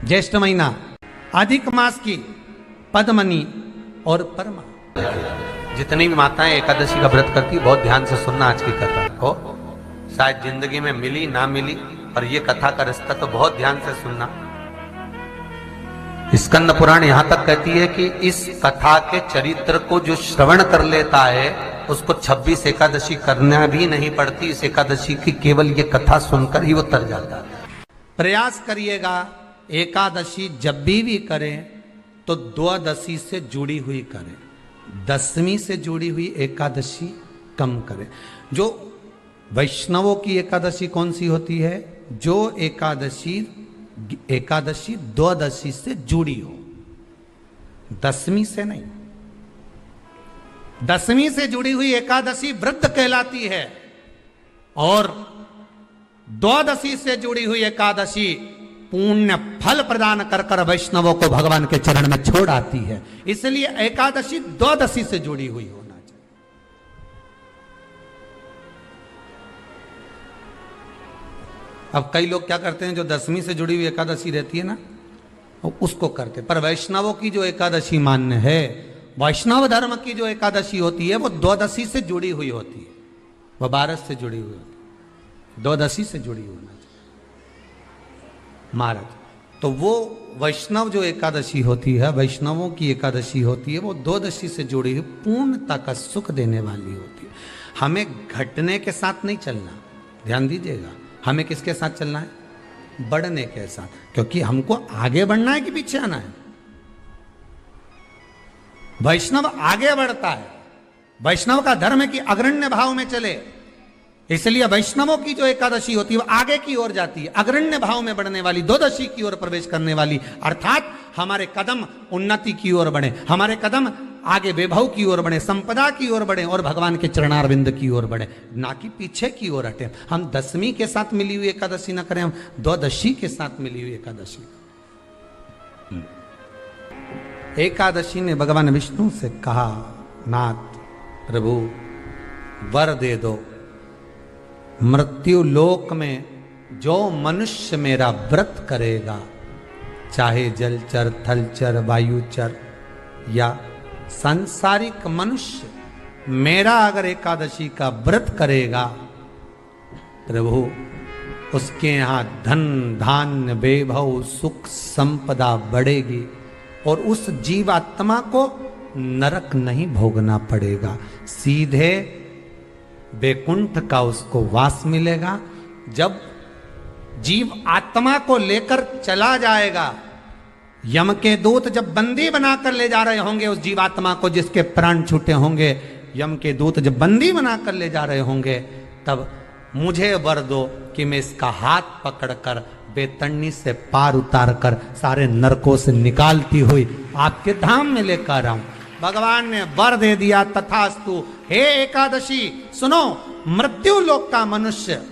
ज्येष्ठ महीना, अधिक मास की पद्मनी और परमा। जितनी भी माताएं एकादशी का व्रत करती बहुत ध्यान से सुनना आज की कथा हो, शायद जिंदगी में मिली ना मिली, पर ये कथा का रिश्ता तो बहुत ध्यान से सुनना। स्कंद पुराण यहां तक कहती है कि इस कथा के चरित्र को जो श्रवण कर लेता है उसको 26 एकादशी करना भी नहीं पड़ती। इस एकादशी की केवल ये कथा सुनकर ही वो तर जाता है। प्रयास करिएगा एकादशी जब भी करें तो द्वादशी से जुड़ी हुई करें, दसवीं से जुड़ी हुई एकादशी कम करें। जो वैष्णवों की एकादशी कौन सी होती है? जो एकादशी द्वादशी से जुड़ी हो, दसवीं से नहीं। दसवीं से जुड़ी हुई एकादशी व्रत कहलाती है और द्वादशी से जुड़ी हुई एकादशी पुण्य फल प्रदान कर कर वैष्णवों को भगवान के चरण में छोड़ आती है। इसलिए एकादशी द्वादशी से जुड़ी हुई होना चाहिए। अब कई लोग क्या करते हैं, जो दसवीं से जुड़ी हुई एकादशी रहती है ना, उसको करते। पर वैष्णवों की जो एकादशी मान्य है, वैष्णव धर्म की जो एकादशी होती है वो द्वादशी से जुड़ी हुई होती है, वह 12 से जुड़ी हुई होती है, द्वादशी से जुड़ी होना चाहिए महाराज। तो वो वैष्णव जो एकादशी होती है, वैष्णवों की एकादशी होती है, वो द्वादशी से जुड़ी हुई पूर्णता का सुख देने वाली होती है। हमें घटने के साथ नहीं चलना, ध्यान दीजिएगा। हमें किसके साथ चलना है? बढ़ने के साथ, क्योंकि हमको आगे बढ़ना है कि पीछे आना है। वैष्णव आगे बढ़ता है, वैष्णव का धर्म है कि अग्रण्य भाव में चले। इसलिए वैष्णवों की जो एकादशी होती है वो आगे की ओर जाती है, अग्रण्य भाव में बढ़ने वाली, द्वादशी की ओर प्रवेश करने वाली। अर्थात हमारे कदम उन्नति की ओर बढ़े, हमारे कदम आगे वैभव की ओर बढ़े, संपदा की ओर बढ़े और भगवान के चरणारविंद की ओर बढ़े, ना कि पीछे की ओर हटे। हम दसवीं के साथ मिली हुई एकादशी ना करें, हम द्वादशी के साथ मिली हुई एकादशी। एकादशी ने भगवान विष्णु से कहा, नाथ प्रभु वर दे दो, मृत्यु लोक में जो मनुष्य मेरा व्रत करेगा, चाहे जलचर, थलचर, वायुचर या सांसारिक मनुष्य, मेरा अगर एकादशी का व्रत करेगा, प्रभु उसके यहां धन धान्य वैभव सुख संपदा बढ़ेगी और उस जीवात्मा को नरक नहीं भोगना पड़ेगा, सीधे वैकुंठ का उसको वास मिलेगा। जब जीव आत्मा को लेकर चला जाएगा, यम के दूत जब बंदी बनाकर ले जा रहे होंगे उस जीवात्मा को, जिसके प्राण छूटे होंगे, यम के दूत जब बंदी बनाकर ले जा रहे होंगे, तब मुझे वर दो कि मैं इसका हाथ पकड़कर बेतन्नी से पार उतार कर सारे नरकों से निकालती हुई आपके धाम में लेकर आऊं। भगवान ने वर दे दिया, तथास्तु। हे एकादशी सुनो, मृत्यु लोक का मनुष्य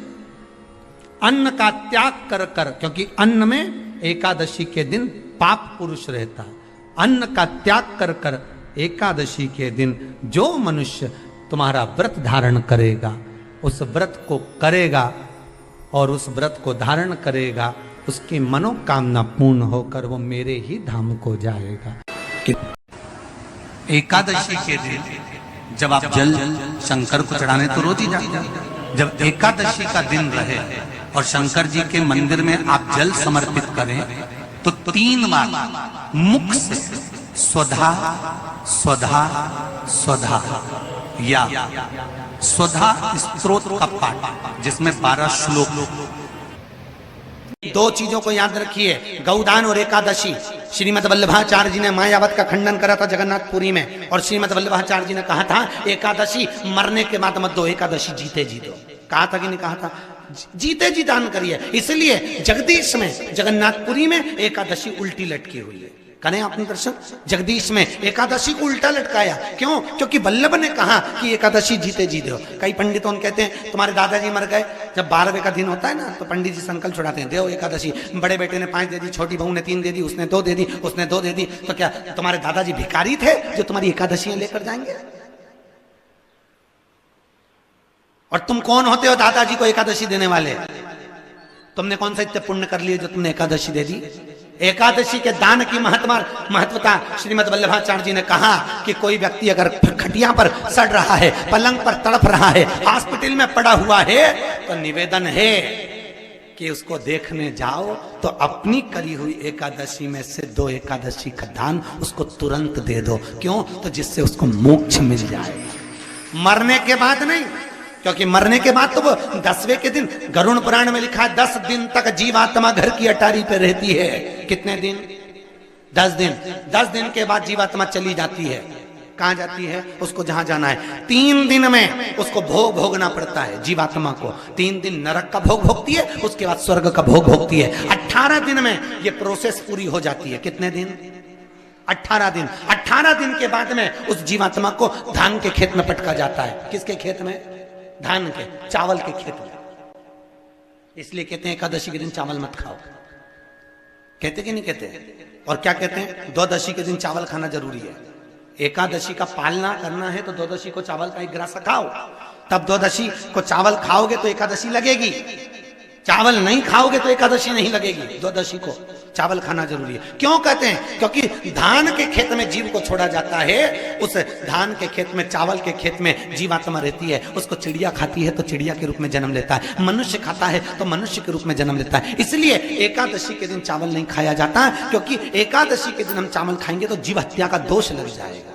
अन्न का त्याग कर कर, क्योंकि अन्न में एकादशी के दिन पाप पुरुष रहता है, अन्न का त्याग कर कर एकादशी के दिन जो मनुष्य तुम्हारा व्रत धारण करेगा, उस व्रत को करेगा और उस व्रत को धारण करेगा, उसकी मनोकामना पूर्ण होकर वो मेरे ही धाम को जाएगा। एकादशी के दिन जब आप जल शंकर को चढ़ाने तो रोज ही जाते हैं। जब एकादशी का दिन रहे और शंकर जी के मंदिर में आप जल समर्पित करें तो 3 बार मुख से स्वधा स्वधा स्वधा या स्वधा स्तोत्र का पाठ, जिसमें 12 श्लोक। 2 चीजों को याद रखिए, गौदान और एकादशी। श्रीमद वल्लभाचार्य जी ने मायावत का खंडन करा था जगन्नाथपुरी में, और श्रीमद वल्लभाचार्य जी ने कहा था एकादशी मरने के बाद मत दो, एकादशी जीते जी दो। कहा था कि नहीं कहा था? जीते जी दान करिए। इसलिए जगदीश में, जगन्नाथपुरी में एकादशी उल्टी लटकी हुई है। करें आपने दर्शन? जगदीश में एकादशी को उल्टा लटकाया, क्यों? क्योंकि वल्लभ ने कहा कि एकादशी जीते जी दो। कई पंडितों कहते हैं तुम्हारे दादाजी मर गए, जब 12वें का दिन होता है ना तो पंडित जी संकल्प छुड़ाते हैं, दो एकादशी। बड़े बेटे ने 5 दे दी, छोटी बहू ने 3 दे दी, उसने 2 दे दी, उसने 2 दे दी, तो क्या तुम्हारे दादाजी भिखारी थे जो तुम्हारी एकादशियां लेकर जाएंगे? और तुम कौन होते हो दादाजी को एकादशी देने वाले? तुमने कौन सा इतने पुण्य कर लिए जो तुमने एकादशी दे दी? एकादशी के दान की महत्वता श्रीमद् वल्लभाचार्य जी ने कहा कि कोई व्यक्ति अगर खटिया पर सड़ रहा है, पलंग पर तड़प रहा है, हॉस्पिटल में पड़ा हुआ है, तो निवेदन है कि उसको देखने जाओ तो अपनी करी हुई एकादशी में से 2 एकादशी का दान उसको तुरंत दे दो। क्यों? तो जिससे उसको मोक्ष मिल जाए, मरने के बाद नहीं। क्योंकि मरने के बाद तो वो 10वें के दिन, गरुड़ पुराण में लिखा है 10 दिन तक जीवात्मा घर की अटारी पे रहती है। कितने दिन? 10 दिन। 10 दिन के बाद जीवात्मा चली जाती है। कहां जाती है? उसको जहां जाना है। 3 दिन में उसको भोग भोगना पड़ता है जीवात्मा को। 3 दिन नरक का भोग भोगती है, उसके बाद स्वर्ग का भोग भोगती है। 18 दिन में ये प्रोसेस पूरी हो जाती है। कितने दिन? 18 दिन। 18 दिन के बाद में उस जीवात्मा को धान के खेत में पटका जाता है। किसके खेत में? धान के, चावल के खेत में। इसलिए कहते हैं एकादशी के दिन चावल मत खाओ। कहते कि नहीं कहते? और क्या कहते हैं? द्वादशी के दिन चावल खाना जरूरी है। एकादशी का पालना करना है तो द्वादशी को चावल का 1 ग्रास खाओ, तब द्वादशी को चावल खाओगे तो एकादशी लगेगी। चावल नहीं खाओगे तो एकादशी नहीं लगेगी। द्वादशी को चावल खाना जरूरी है। क्यों कहते हैं? क्योंकि धान के खेत में जीव को छोड़ा जाता है, उस धान के खेत में, चावल के खेत में जीवात्मा रहती है। उसको चिड़िया खाती है तो चिड़िया के रूप में जन्म लेता है, मनुष्य खाता है तो मनुष्य के रूप में जन्म लेता है। इसलिए एकादशी के दिन चावल नहीं खाया जाता, क्योंकि एकादशी के दिन हम चावल खाएंगे तो जीव हत्या का दोष लग जाएगा।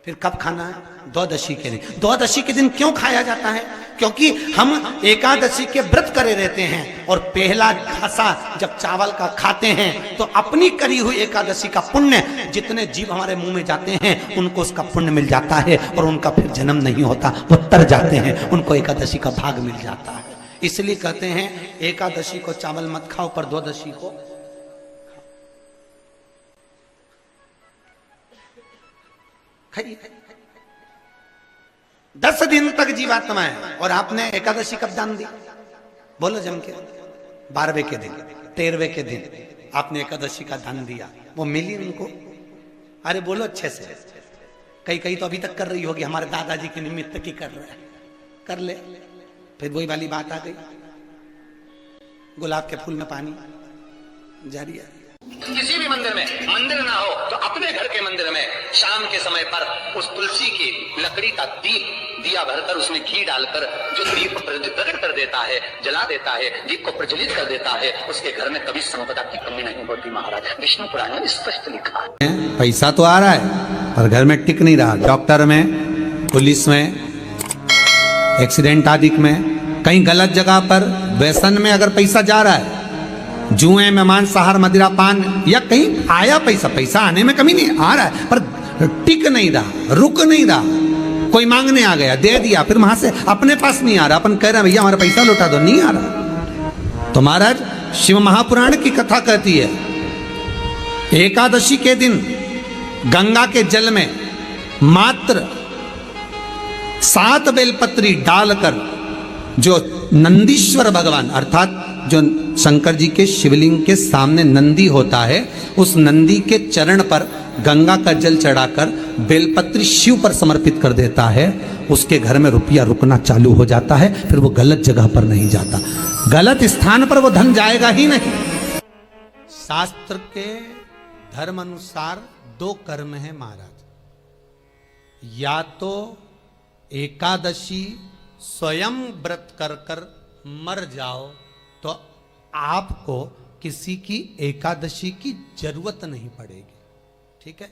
फिर कब खाना है? द्वादशी के दिन। द्वादशी के दिन क्यों खाया जाता है? क्योंकि हम एकादशी के व्रत करे रहते हैं और पहला घासा जब चावल का खाते हैं तो अपनी करी हुई एकादशी का पुण्य, जितने जीव हमारे मुंह में जाते हैं उनको उसका पुण्य मिल जाता है और उनका फिर जन्म नहीं होता, वो तर जाते हैं, उनको एकादशी का भाग मिल जाता है। इसलिए कहते हैं एकादशी को चावल मत खाओ, पर द्वादशी को 10 दिन तक जीवात्मा है। और आपने एकादशी कब दान दी? बोलो जम के। 12वें के दिन, 13वें के दिन आपने एकादशी का दान दिया, वो मिली उनको? अरे बोलो अच्छे से। कई तो अभी तक कर रही होगी, हमारे दादाजी के निमित्त की कर रहे हैं, कर ले। फिर वही वाली बात आ गई, गुलाब के फूल में पानी जारी है। किसी भी मंदिर में, मंदिर ना हो तो अपने घर के मंदिर में शाम के समय पर उस तुलसी की लकड़ी का दिया भरकर उसमें घी डालकर जो दीप प्रकट कर देता है, जला देता है, दीप को प्रज्वलित कर देता है, उसके घर में कभी संपदा की कमी नहीं होती। महाराज, विष्णु पुराण में स्पष्ट लिखा है। पैसा तो आ रहा है पर घर में टिक नहीं रहा। डॉक्टर में, पुलिस में, एक्सीडेंट आदि में, कहीं गलत जगह पर, व्यसन में अगर पैसा जा रहा है, जुए में, मांसाहार, मदिरा पान, या कहीं आया पैसा आने में कमी नहीं, आ रहा है पर टिक नहीं रहा, रुक नहीं रहा। कोई मांगने आ गया, दे दिया, फिर वहां से अपने पास नहीं आ रहा, अपन कह रहे हैं भैया हमारा पैसा लौटा दो, नहीं आ रहा। तो महाराज शिव महापुराण की कथा कहती है एकादशी के दिन गंगा के जल में मात्र 7 बेलपत्री डालकर, जो नंदीश्वर भगवान अर्थात जो शंकर जी के शिवलिंग के सामने नंदी होता है, उस नंदी के चरण पर गंगा का जल चढ़ाकर बेलपत्री शिव पर समर्पित कर देता है, उसके घर में रुपया रुकना चालू हो जाता है। फिर वो गलत जगह पर नहीं जाता, गलत स्थान पर वो धन जाएगा ही नहीं। शास्त्र के धर्म अनुसार 2 कर्म है महाराज, या तो एकादशी स्वयं व्रत कर कर मर जाओ तो आपको किसी की एकादशी की जरूरत नहीं पड़ेगी, ठीक है?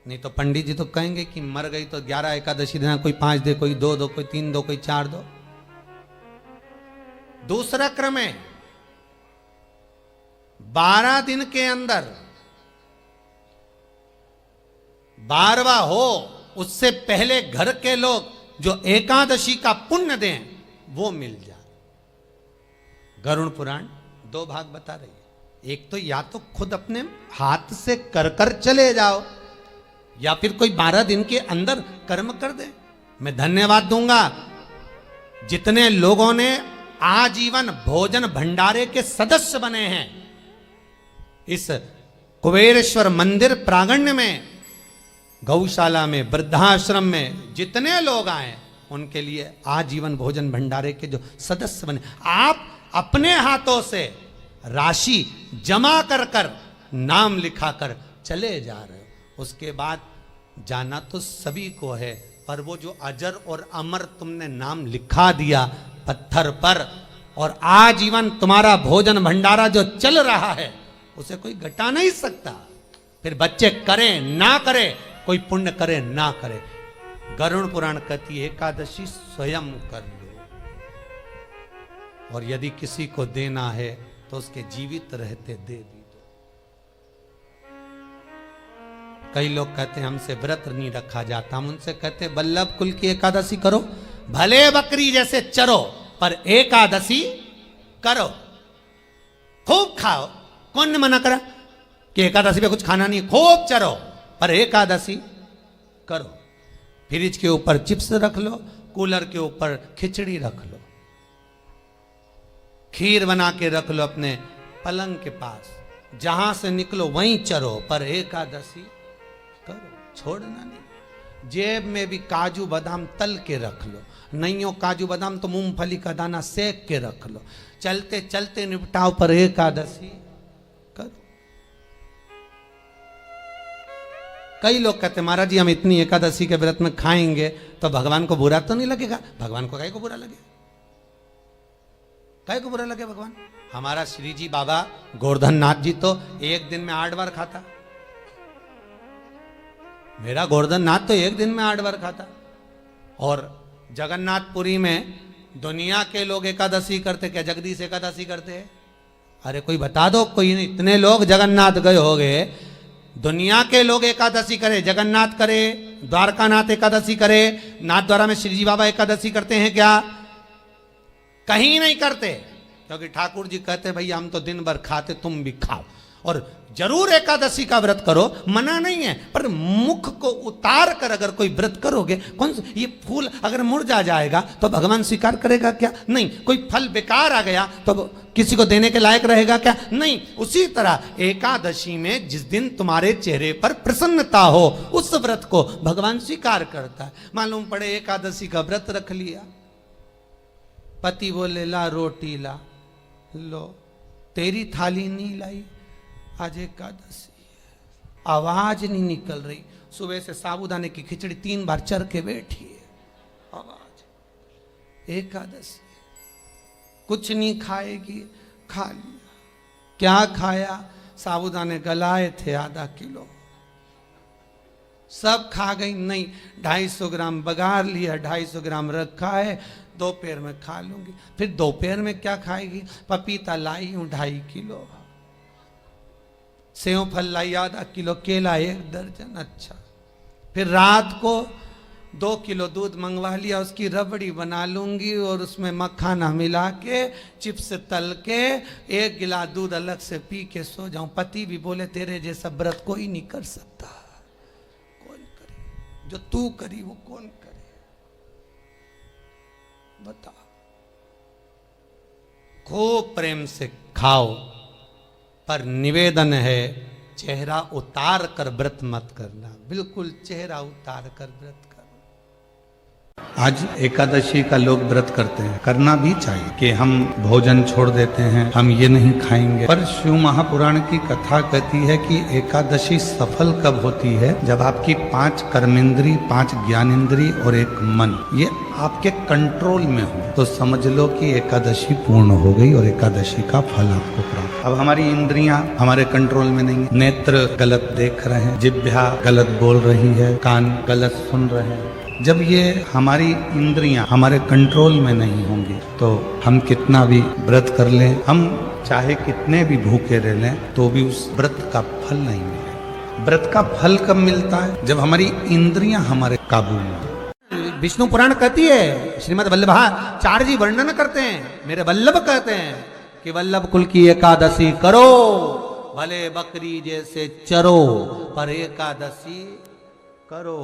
नहीं तो पंडित जी तो कहेंगे कि मर गई तो 11 एकादशी देना, कोई 5 दे, कोई 2 दो, कोई 3 दो, कोई 4 दो। दूसरा क्रम है 12 दिन के अंदर 12वां हो, उससे पहले घर के लोग जो एकादशी का पुण्य दें वो मिल जाए। गरुड़ पुराण 2 भाग बता रही है। एक तो या तो खुद अपने हाथ से कर कर चले जाओ, या फिर कोई 12 दिन के अंदर कर्म कर दे। मैं धन्यवाद दूंगा जितने लोगों ने आजीवन भोजन भंडारे के सदस्य बने हैं। इस कुबेरेश्वर मंदिर प्रांगण में, गौशाला में, वृद्धाश्रम में जितने लोग आए उनके लिए आजीवन भोजन भंडारे के जो सदस्य बने, आप अपने हाथों से राशि जमा कर कर नाम लिखाकर चले जा रहे हो। उसके बाद जाना तो सभी को है, पर वो जो अजर और अमर तुमने नाम लिखा दिया पत्थर पर, और आजीवन तुम्हारा भोजन भंडारा जो चल रहा है उसे कोई घटा नहीं सकता। फिर बच्चे करें ना करें, कोई पुण्य करे ना करे, गरुड़ पुराण कहती है एकादशी स्वयं कर लो, और यदि किसी को देना है तो उसके जीवित रहते दे भी दो। कई लोग कहते हैं हमसे व्रत नहीं रखा जाता, हम उनसे कहते वल्लभ कुल की एकादशी करो, भले बकरी जैसे चरो पर एकादशी करो, खूब खाओ। कौन ने मना करा कि एकादशी पे कुछ खाना नहीं, खूब चरो पर एकादशी करो। फ्रिज के ऊपर चिप्स रख लो, कूलर के ऊपर खिचड़ी रख लो, खीर बना के रख लो अपने पलंग के पास, जहां से निकलो वहीं चरो पर एकादशी करो, छोड़ना नहीं। जेब में भी काजू बादाम तल के रख लो, नहीं हो काजू बादाम तो मूंगफली का दाना सेक के रख लो, चलते चलते निपटाओ पर एकादशी करो। कई लोग कहते महाराज जी हम इतनी एकादशी के व्रत में खाएंगे तो भगवान को बुरा तो नहीं लगेगा? भगवान को काहे को बुरा लगे, काहे को बुरा लगे भगवान? हमारा श्री जी बाबा गोवर्धन नाथ जी तो एक दिन में 8 बार खाता, मेरा गोवर्धन नाथ तो एक दिन में 8 बार खाता। और जगन्नाथपुरी में दुनिया के लोग एकादशी करते, क्या जगदीश एकादशी करते हैं? अरे कोई बता दो, कोई नहीं। इतने लोग जगन्नाथ गए हो गए, दुनिया के लोग एकादशी करे, जगन्नाथ करे, द्वारकानाथ एकादशी करे, नाथ द्वारा में श्री जी बाबा एकादशी करते हैं क्या? कहीं नहीं करते, क्योंकि ठाकुर जी कहते भैया हम तो दिन भर खाते, तुम भी खाओ, और जरूर एकादशी का व्रत करो, मना नहीं है, पर मुख को उतार कर अगर कोई व्रत करोगे, कौन सा ये फूल अगर मुरझा जाएगा तो भगवान स्वीकार करेगा क्या? नहीं। कोई फल बेकार आ गया तो किसी को देने के लायक रहेगा क्या? नहीं। उसी तरह एकादशी में जिस दिन तुम्हारे चेहरे पर प्रसन्नता हो उस व्रत को भगवान स्वीकार करता है। मालूम पड़े एकादशी का व्रत रख लिया, पति बोले ला रोटी ला, लो तेरी थाली नहीं लाई, आज एकादशी है, आवाज नहीं निकल रही, सुबह से साबूदाने की खिचड़ी 3 बार चर के बैठी है, आवाज, एकादशी कुछ नहीं खाएगी, खा लिया। क्या खाया? साबूदाने गलाए थे आधा किलो, सब खा गई? नहीं, 250 ग्राम बघार लिया, 250 ग्राम रखा है, दोपहर में खा लूंगी। फिर दोपहर में क्या खाएगी? पपीता लाई हूं 2.5 किलो, सेव फल लाई आधा किलो, केला 1 दर्जन। अच्छा, फिर रात को 2 किलो दूध मंगवा लिया, उसकी रबड़ी बना लूंगी और उसमें मखाना मिला के चिप्स तल के 1 गिलास दूध अलग से पी के सो जाऊं। पति भी बोले तेरे जैसा व्रत कोई नहीं कर सकता। कौन करे? जो तू करी वो कौन करे? बता। खूब प्रेम से खाओ, पर निवेदन है चेहरा उतार कर व्रत मत करना, बिल्कुल चेहरा उतार कर व्रत करो। आज एकादशी का लोग व्रत करते हैं, करना भी चाहिए कि हम भोजन छोड़ देते हैं, हम ये नहीं खाएंगे, पर शिव महापुराण की कथा कहती है कि एकादशी सफल कब होती है? जब आपकी 5 कर्मेंद्री, 5 ज्ञानेंद्री और 1 मन ये आपके कंट्रोल में हो, तो समझ लो कि एकादशी पूर्ण हो गई और एकादशी का फल आपको प्राप्त। अब हमारी इंद्रियां हमारे कंट्रोल में नहीं, नेत्र गलत देख रहे हैं, जिह्वा गलत बोल रही है, कान गलत सुन रहे हैं। जब ये हमारी इंद्रियां हमारे कंट्रोल में नहीं होंगी तो हम कितना भी व्रत कर लें, हम चाहे कितने भी भूखे रह लें, तो भी उस व्रत का फल नहीं मिलेगा। व्रत का फल कब मिलता है? जब हमारी इंद्रियां हमारे काबू में। विष्णु पुराण कहती है, श्रीमद् वल्लभाचार्य जी वर्णन करते हैं, मेरे वल्लभ कहते हैं कि वल्लभ कुल की एकादशी करो, भले बकरी जैसे चरो पर एकादशी करो।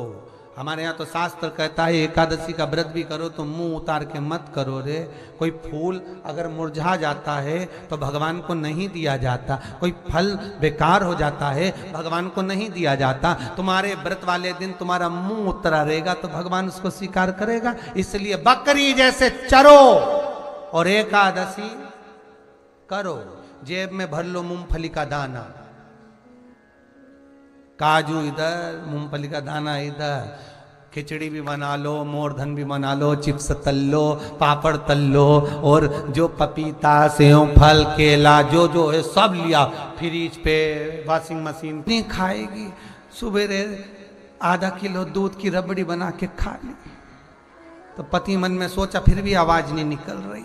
हमारे यहाँ तो शास्त्र कहता है एकादशी का व्रत भी करो तो मुंह उतार के मत करो रे। कोई फूल अगर मुरझा जाता है तो भगवान को नहीं दिया जाता, कोई फल बेकार हो जाता है भगवान को नहीं दिया जाता। तुम्हारे व्रत वाले दिन तुम्हारा मुंह उतरा रहेगा तो भगवान उसको स्वीकार करेगा। इसलिए बकरी जैसे चरो और एकादशी करो। जेब में भर लो मूंगफली का दाना, काजू इधर, मूंगफली का दाना इधर, खिचड़ी भी बना लो, मोरधन भी बना लो, चिप्स तल लो, पापड़ तल लो, और जो पपीता सेव फल केला जो जो है सब लिया फ्रिज पे, वॉशिंग मशीन नहीं खाएगी। सुबह आधा किलो दूध की रबड़ी बना के खा ली। तो पति मन में सोचा फिर भी आवाज नहीं निकल रही,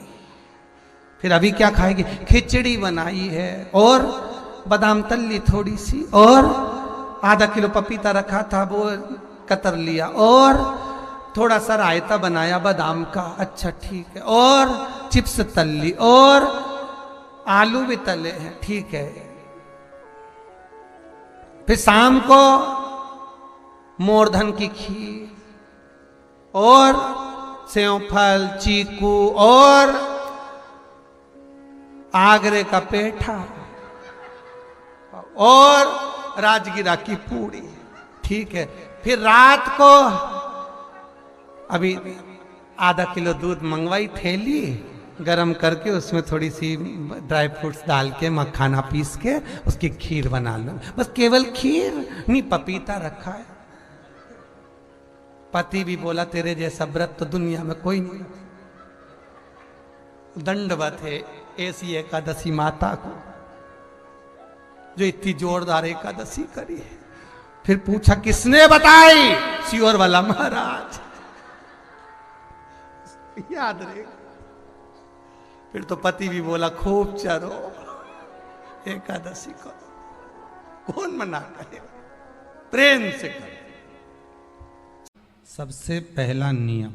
फिर अभी क्या खाएगी? खिचड़ी बनाई है और बादाम तल ली थोड़ी सी, और आधा किलो पपीता रखा था वो कतर लिया, और थोड़ा सा रायता बनाया बादाम का, अच्छा ठीक है, और चिप्स तल ली, और आलू भी तले हैं, ठीक है। फिर शाम को मोरधन की खीर और सेव फल, चीकू और आगरे का पेठा और राजगिरा की पूड़ी, ठीक है। फिर रात को अभी आधा किलो दूध मंगवाई, थैली गरम करके उसमें थोड़ी सी ड्राई फ्रूट्स डाल के मखाना पीस के उसकी खीर बना लो, बस केवल खीर नहीं, पपीता रखा है। पति भी बोला तेरे जैसा व्रत तो दुनिया में कोई नहीं। दंडवत है ऐसी एकादशी माता को जो इतनी जोरदार एकादशी करी है। फिर पूछा किसने बताई? सियोर वाला महाराज, याद रहेगा। फिर तो पति भी बोला खूब चरो एकादशी को, कौन मना करे, प्रेम से करो। सबसे पहला नियम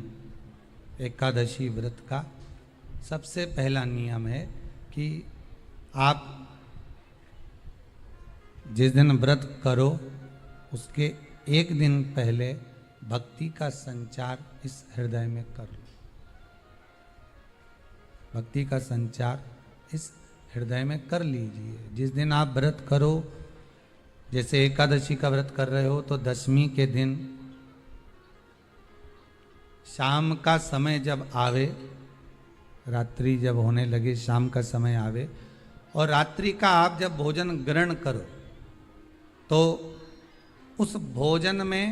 एकादशी व्रत का, सबसे पहला नियम है कि आप जिस दिन व्रत करो उसके एक दिन पहले भक्ति का संचार इस हृदय में कर लो। भक्ति का संचार इस हृदय में कर लीजिए। जिस दिन आप व्रत करो, जैसे एकादशी का व्रत कर रहे हो तो दशमी के दिन शाम का समय जब आवे, रात्रि जब होने लगे, शाम का समय आवे और रात्रि का आप जब भोजन ग्रहण करो तो उस भोजन में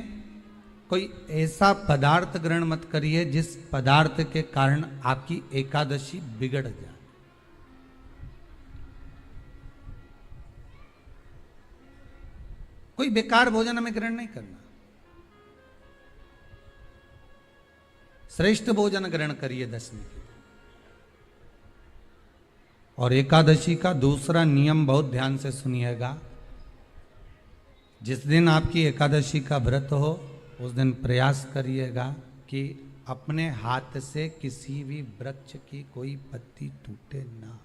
कोई ऐसा पदार्थ ग्रहण मत करिए जिस पदार्थ के कारण आपकी एकादशी बिगड़ जाए। कोई बेकार भोजन हमें ग्रहण नहीं करना, श्रेष्ठ भोजन ग्रहण करिए दशमी के। और एकादशी का दूसरा नियम बहुत ध्यान से सुनिएगा। जिस दिन आपकी एकादशी का व्रत हो उस दिन प्रयास करिएगा कि अपने हाथ से किसी भी वृक्ष की कोई पत्ती टूटे ना।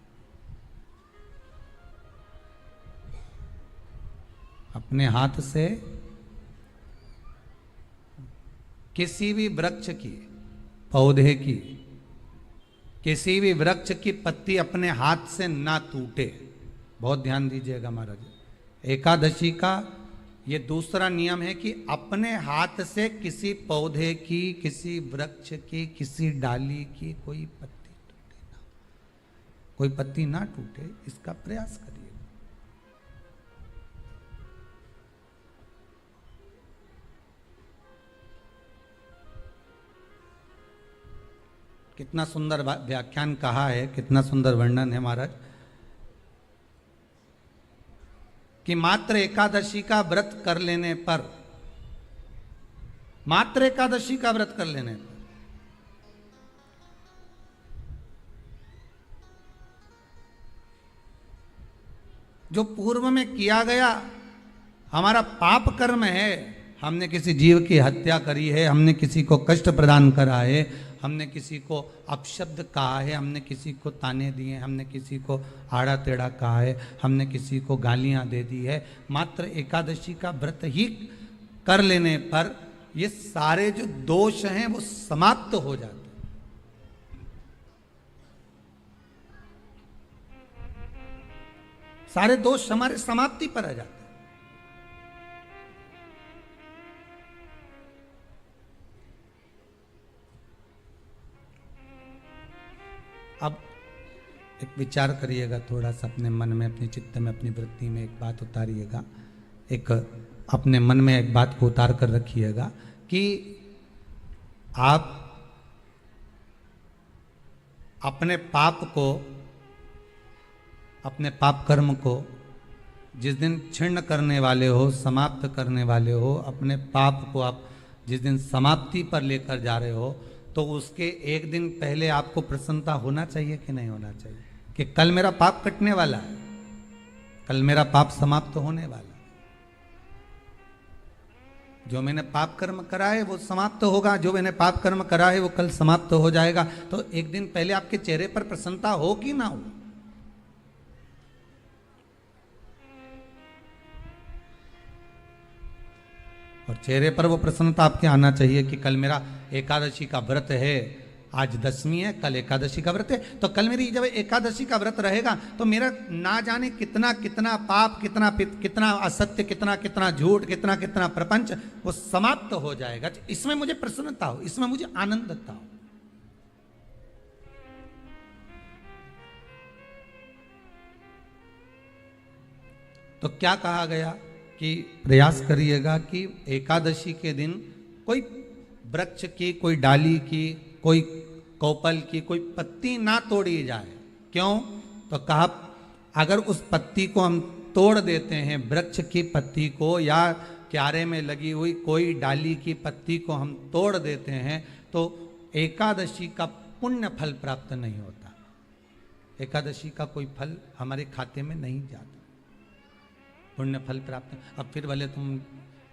अपने हाथ से किसी भी वृक्ष की, पौधे की, किसी भी वृक्ष की पत्ती अपने हाथ से ना टूटे। बहुत ध्यान दीजिएगा महाराज। एकादशी का ये दूसरा नियम है कि अपने हाथ से किसी पौधे की, किसी वृक्ष की, किसी डाली की कोई पत्ती टूटे ना, कोई पत्ती ना टूटे, इसका प्रयास करिए। कितना सुंदर व्याख्यान कहा है, कितना सुंदर वर्णन है महाराज कि मात्र एकादशी का व्रत कर लेने पर, मात्र एकादशी का व्रत कर लेने पर जो पूर्व में किया गया हमारा पाप कर्म है, हमने किसी जीव की हत्या करी है, हमने किसी को कष्ट प्रदान करा है, हमने किसी को अपशब्द कहा है, हमने किसी को ताने दिए, हमने किसी को आड़ा टेढ़ा कहा है, हमने किसी को गालियां दे दी है, मात्र एकादशी का व्रत ही कर लेने पर ये सारे जो दोष हैं वो समाप्त हो जाते हैं। सारे दोष हमारे समाप्ति पर आ जाते हैं। अब एक विचार करिएगा थोड़ा सा अपने मन में, अपने चित्त में, अपनी वृत्ति में एक बात उतारिएगा। एक अपने मन में एक बात को उतार कर रखिएगा कि आप अपने पाप को, अपने पाप कर्म को जिस दिन छिन्न करने वाले हो, समाप्त करने वाले हो, अपने पाप को आप जिस दिन समाप्ति पर लेकर जा रहे हो, तो उसके एक दिन पहले आपको प्रसन्नता होना चाहिए कि नहीं होना चाहिए कि कल मेरा पाप कटने वाला है, कल मेरा पाप समाप्त होने वाला है, जो मैंने पाप कर्म करा है वो समाप्त होगा, जो मैंने पाप कर्म करा है वो कल समाप्त हो जाएगा। तो एक दिन पहले आपके चेहरे पर प्रसन्नता हो कि ना हो? और चेहरे पर वो प्रसन्नता आपके आना चाहिए कि कल मेरा एकादशी का व्रत है, आज दशमी है, कल एकादशी का व्रत है, तो कल मेरी जब एकादशी का व्रत रहेगा तो मेरा ना जाने कितना कितना पाप, कितना असत्य, कितना झूठ, कितना प्रपंच वो समाप्त हो जाएगा। इसमें मुझे प्रसन्नता हो, इसमें मुझे आनंदता हो। तो क्या कहा गया कि प्रयास करिएगा कि एकादशी के दिन कोई वृक्ष की, कोई डाली की, कोई कोपल की कोई पत्ती ना तोड़ी जाए। क्यों? तो कहा अगर उस पत्ती को हम तोड़ देते हैं, वृक्ष की पत्ती को या क्यारे में लगी हुई कोई डाली की पत्ती को हम तोड़ देते हैं, तो एकादशी का पुण्य फल प्राप्त नहीं होता, एकादशी का कोई फल हमारे खाते में नहीं जाता, पुण्य फल प्राप्त। अब फिर भले तुम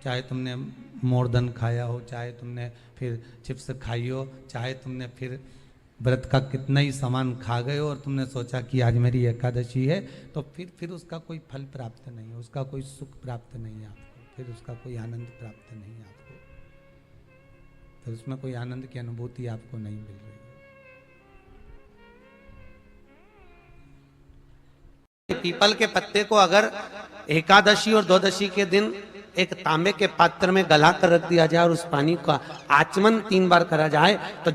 चाहे तुमने मोरधन खाया हो, चाहे तुमने फिर चिप्स खाई हो, चाहे तुमने फिर व्रत का कितना ही सामान खा गए हो और तुमने सोचा कि आज मेरी एकादशी है, तो फिर उसका कोई फल प्राप्त नहीं है, उसका कोई सुख प्राप्त नहीं है आपको, फिर उसका कोई आनंद प्राप्त नहीं है आपको, फिर उसमें कोई आनंद की अनुभूति आपको नहीं मिल रही है। पीपल के पत्ते को अगर एकादशी और द्वादशी के दिन एक तांबे के पात्र में गला कर रख दिया जाए और उस पानी का आचमन 3 बार करा जाए, तो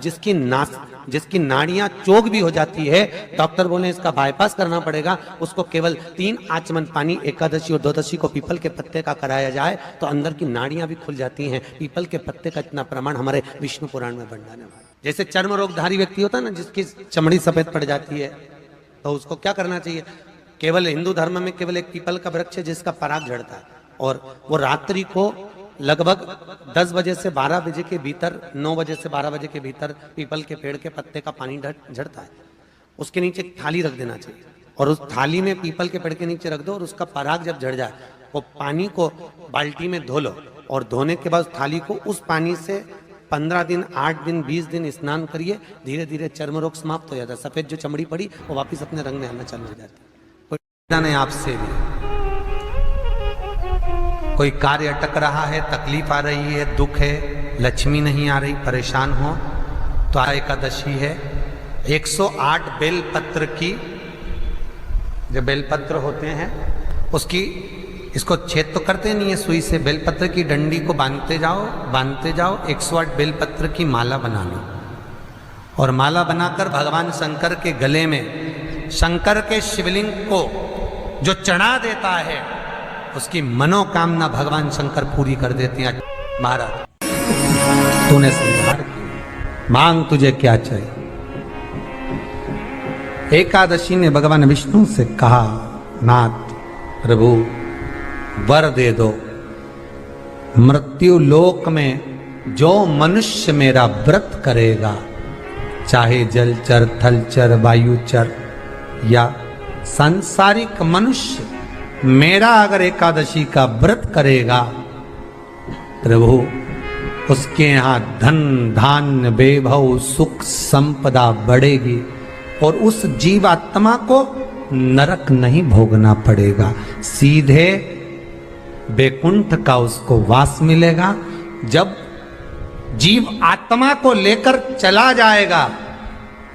जिसकी नाड़ियां चोक भी हो जाती है, डॉक्टर बोले इसका बाईपास करना पड़ेगा, उसको केवल 3 आचमन पानी एकादशी और द्वादशी को पीपल के पत्ते का कराया जाए तो अंदर की नाड़ियां भी खुल जाती हैं। पीपल के पत्ते का इतना प्रमाण हमारे विष्णु पुराण में वर्णन है। जैसे चर्म रोगधारी व्यक्ति होता है ना, जिसकी चमड़ी सफेद पड़ जाती है, तो उसको क्या करना चाहिए? केवल हिंदू धर्म में केवल एक पीपल का वृक्ष है जिसका पराग झड़ता है, और वो रात्रि को लगभग 10 बजे से 12 बजे के भीतर, 9 बजे से 12 बजे के भीतर पीपल के पेड़ के पत्ते का पानी झड़ता है, उसके नीचे एक थाली रख देना चाहिए और उस थाली में पीपल के पेड़ के नीचे रख दो, और उसका पराग जब झड़ जाए वो पानी को बाल्टी में धो लो, और धोने के बाद थाली को उस पानी से 15 दिन, 8 दिन, 20 दिन स्नान करिए, धीरे धीरे चर्म रोग समाप्त हो जाता है, सफेद जो चमड़ी पड़ी वो वापिस अपने रंग में आना चालू हो जाता है। नहीं आपसे भी कोई कार्य अटक रहा है, तकलीफ आ रही है, दुख है, लक्ष्मी नहीं आ रही, परेशान हो, तो एकादशी है। 108 बेलपत्र की, जो बेलपत्र होते हैं उसकी, इसको छेद तो करते नहीं है सुई से, बेलपत्र की डंडी को बांधते जाओ 108 बेलपत्र की माला बना लो, और माला बनाकर भगवान शंकर के गले में, शंकर के शिवलिंग को जो चढ़ा देता है उसकी मनोकामना भगवान शंकर पूरी कर देते हैं। महाराज तूने संहार किया, मांग तुझे क्या चाहिए। एकादशी ने भगवान विष्णु से कहा, नाथ प्रभु वर दे दो, मृत्यु लोक में जो मनुष्य मेरा व्रत करेगा, चाहे जलचर, थलचर, वायुचर या सांसारिक मनुष्य, मेरा अगर एकादशी का व्रत करेगा, प्रभु उसके यहां धन धान्य वैभव सुख संपदा बढ़ेगी, और उस जीवात्मा को नरक नहीं भोगना पड़ेगा, सीधे वैकुंठ का उसको वास मिलेगा। जब जीव आत्मा को लेकर चला जाएगा,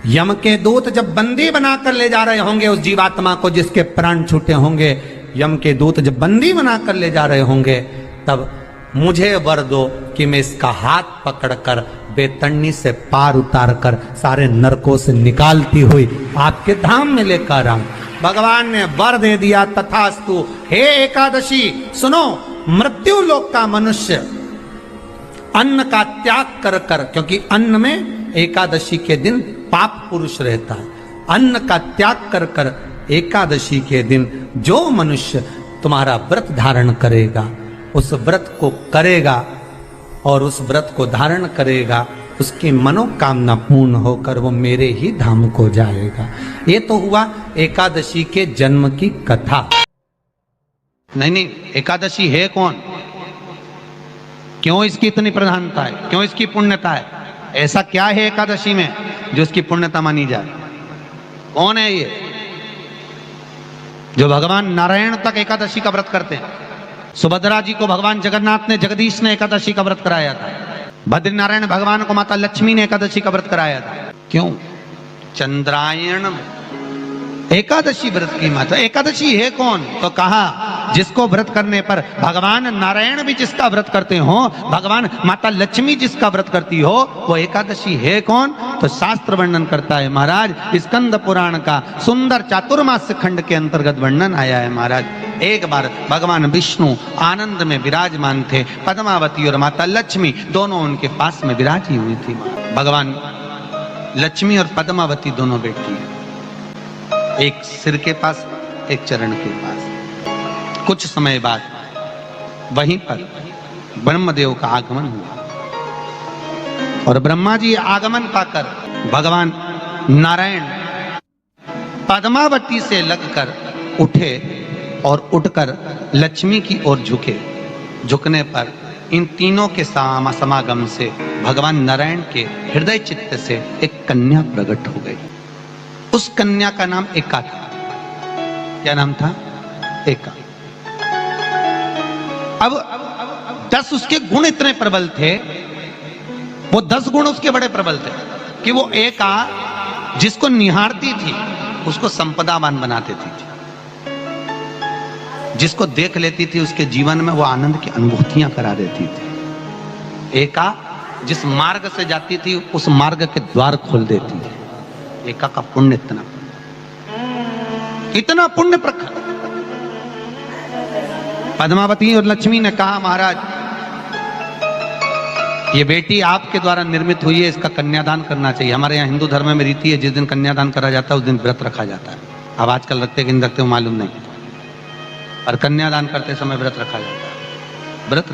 यम के दूत जब बंदी बनाकर ले जा रहे होंगे उस जीवात्मा को, जिसके प्राण छूटे होंगे, यम के दूत जब बंदी बनाकर ले जा रहे होंगे, तब मुझे वर दो कि मैं इसका हाथ पकड़कर बेतन्नी से पार उतार कर सारे नरकों से निकालती हुई आपके धाम में लेकर आऊं। भगवान ने वर दे दिया, तथास्तु। हे एकादशी सुनो, मृत्यु लोक का मनुष्य अन्न का त्याग कर कर, क्योंकि अन्न में एकादशी के दिन पाप पुरुष रहता है, अन्न का त्याग कर कर एकादशी के दिन जो मनुष्य तुम्हारा व्रत धारण करेगा, उस व्रत को करेगा और उस व्रत को धारण करेगा, उसकी मनोकामना पूर्ण होकर वो मेरे ही धाम को जाएगा। ये तो हुआ एकादशी के जन्म की कथा। नहीं, एकादशी है कौन, क्यों इसकी इतनी प्रधानता है, क्यों इसकी पुण्यता है, ऐसा क्या है एकादशी में जो इसकी पुण्यता मानी जाए? कौन है ये जो भगवान नारायण तक एकादशी का व्रत करते हैं? सुभद्रा जी को भगवान जगन्नाथ ने, जगदीश ने एकादशी का व्रत कराया था। बद्रीनारायण भगवान को माता लक्ष्मी ने एकादशी का व्रत कराया था। क्यों? चंद्रायण एकादशी व्रत की माता। एकादशी है कौन? तो कहा जिसको व्रत करने पर भगवान नारायण भी जिसका व्रत करते हो, भगवान माता लक्ष्मी जिसका व्रत करती हो, वो एकादशी है कौन? तो शास्त्र वर्णन करता है महाराज, स्कंद पुराण का सुंदर चातुर्मास्य खंड के अंतर्गत वर्णन आया है महाराज। एक बार भगवान विष्णु आनंद में विराजमान थे, पद्मावती और माता लक्ष्मी दोनों उनके पास में विराजी हुई थी। भगवान लक्ष्मी और पद्मावती दोनों बैठी, एक सिर के पास, एक चरण के पास। कुछ समय बाद वहीं पर ब्रह्मदेव का आगमन हुआ और ब्रह्मा जी आगमन पाकर भगवान नारायण पद्मावती से लगकर उठे और उठकर लक्ष्मी की ओर झुके। झुकने पर इन तीनों के समागम से भगवान नारायण के हृदय चित्त से एक कन्या प्रकट हो गई। उस कन्या का नाम एका था। क्या नाम था? एका। अब 10 उसके गुण इतने प्रबल थे, वो 10 गुण उसके बड़े प्रबल थे कि वो एका जिसको निहारती थी उसको संपदावान बना देती थी, जिसको देख लेती थी उसके जीवन में वो आनंद की अनुभूतियां करा देती थी। एका जिस मार्ग से जाती थी उस मार्ग के द्वार खोल देती थी। एका का पुण्य इतना पुण्य प्रखर। पद्मावती और लक्ष्मी ने कहा महाराज ये बेटी आपके द्वारा निर्मित हुई है, इसका कन्यादान करना चाहिए। हमारे यहाँ हिंदू धर्म में रीति है, जिस दिन कन्यादान करा जाता है उस दिन व्रत रखा जाता है। अब आजकल रखते कि नहीं रखते मालूम नहीं, पर कन्यादान करते समय व्रत रखा जाता है। व्रत